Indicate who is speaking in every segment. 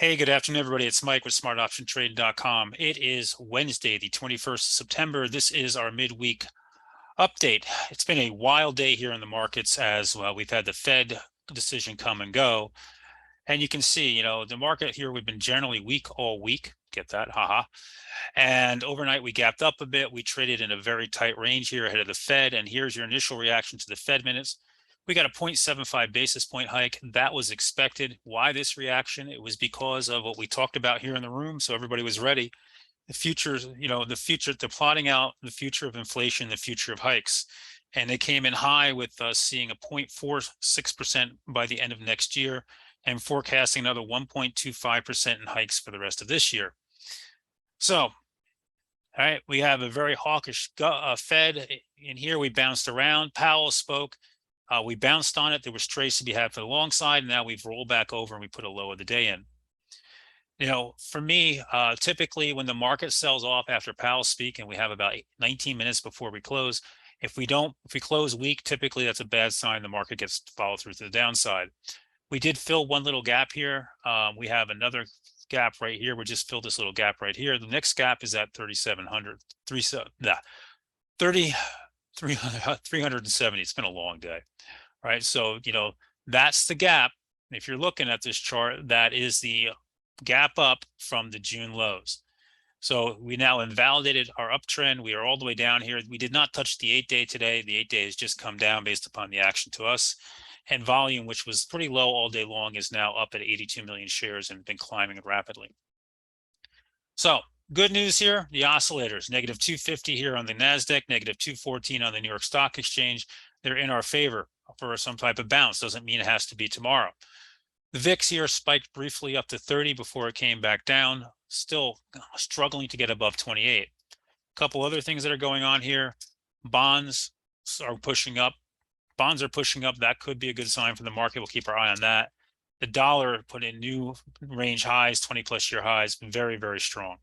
Speaker 1: Hey, good afternoon, everybody. It's Mike with smartoptiontrade.com. It is Wednesday, the 21st of September. This is our midweek update. It's been a wild day here in the markets as well. We've had the Fed decision come and go. And you can see, the market here, we've been generally weak all week. Get that? Haha. And overnight, we gapped up a bit. We traded in a very tight range here ahead of the Fed. And here's your initial reaction to the Fed minutes. We got a 0.75 basis point hike. That was expected. Why this reaction? It was because of what we talked about here in the room. So everybody was ready. The future, they're plotting out the future of inflation, the future of hikes. And they came in high with us seeing a 0.46% by the end of next year and forecasting another 1.25% in hikes for the rest of this year. So, all right, we have a very hawkish Fed. In here, we bounced around. Powell spoke. We bounced on it. There was trades to be had for the long side. And now we've rolled back over and we put a low of the day in. For me, typically when the market sells off after Powell speak, and we have about 19 minutes before we close, if we close weak, typically that's a bad sign. The market gets followed through to the downside. We did fill one little gap here. We have another gap right here. We just filled this little gap right here. The next gap is at 3,700, 370. It's been a long day, right? So, that's the gap. If you're looking at this chart, that is the gap up from the June lows. So we now invalidated our uptrend. We are all the way down here. We did not touch the 8-day today. The 8-day has just come down based upon the action to us. And volume, which was pretty low all day long, is now up at 82 million shares and been climbing rapidly. So good news here, the oscillators, negative 250 here on the NASDAQ, negative 214 on the New York Stock Exchange. They're in our favor for some type of bounce. Doesn't mean it has to be tomorrow. The VIX here spiked briefly up to 30 before it came back down, still struggling to get above 28. A couple other things that are going on here. Bonds are pushing up. Bonds are pushing up. That could be a good sign for the market. We'll keep our eye on that. The dollar put in new range highs, 20-plus year highs, very, very strong.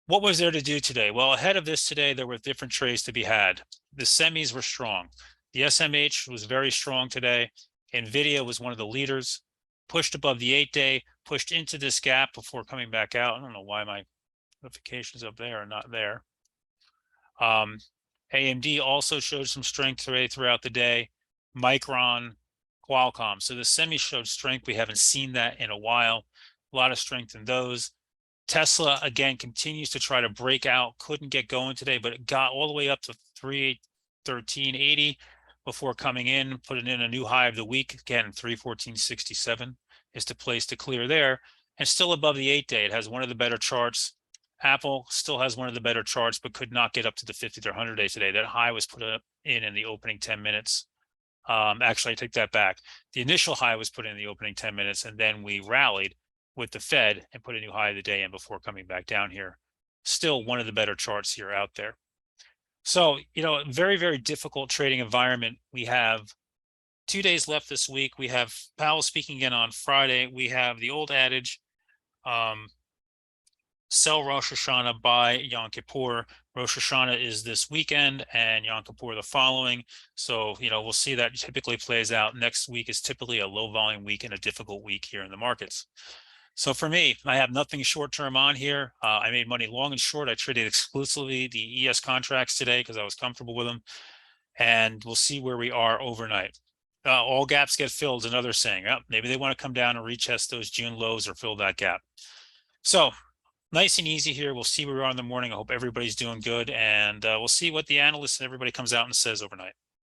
Speaker 1: What was there to do today? Well, ahead of this today, there were different trades to be had. The semis were strong. The SMH was very strong today. NVIDIA was one of the leaders, pushed above the 8-day, pushed into this gap before coming back out. I don't know why my notifications up there are not there. AMD also showed some strength today throughout the day. Micron, Qualcomm. So the semi showed strength. We haven't seen that in a while. A lot of strength in those. Tesla, again, continues to try to break out. Couldn't get going today, but it got all the way up to 313.80 before coming in, putting in a new high of the week. Again, 314.67 is the place to clear there. And still above the 8-day. It has one of the better charts. Apple still has one of the better charts, but could not get up to the 50 to 100-day today. That high was put up in the opening 10 minutes. Actually, I take that back. The initial high was put in the opening 10 minutes, and then we rallied with the Fed and put a new high of the day in before coming back down here. Still one of the better charts here out there. So, very, very difficult trading environment. We have 2 days left this week. We have Powell speaking again on Friday. We have the old adage, sell Rosh Hashanah, buy Yom Kippur. Rosh Hashanah is this weekend and Yom Kippur the following. So, we'll see that typically plays out. Next week is typically a low volume week and a difficult week here in the markets. So for me, I have nothing short-term on here. I made money long and short. I traded exclusively the ES contracts today because I was comfortable with them. And we'll see where we are overnight. All gaps get filled, another saying. Maybe they want to come down and retest those June lows or fill that gap. So nice and easy here. We'll see where we are in the morning. I hope everybody's doing good. And we'll see what the analysts and everybody comes out and says overnight.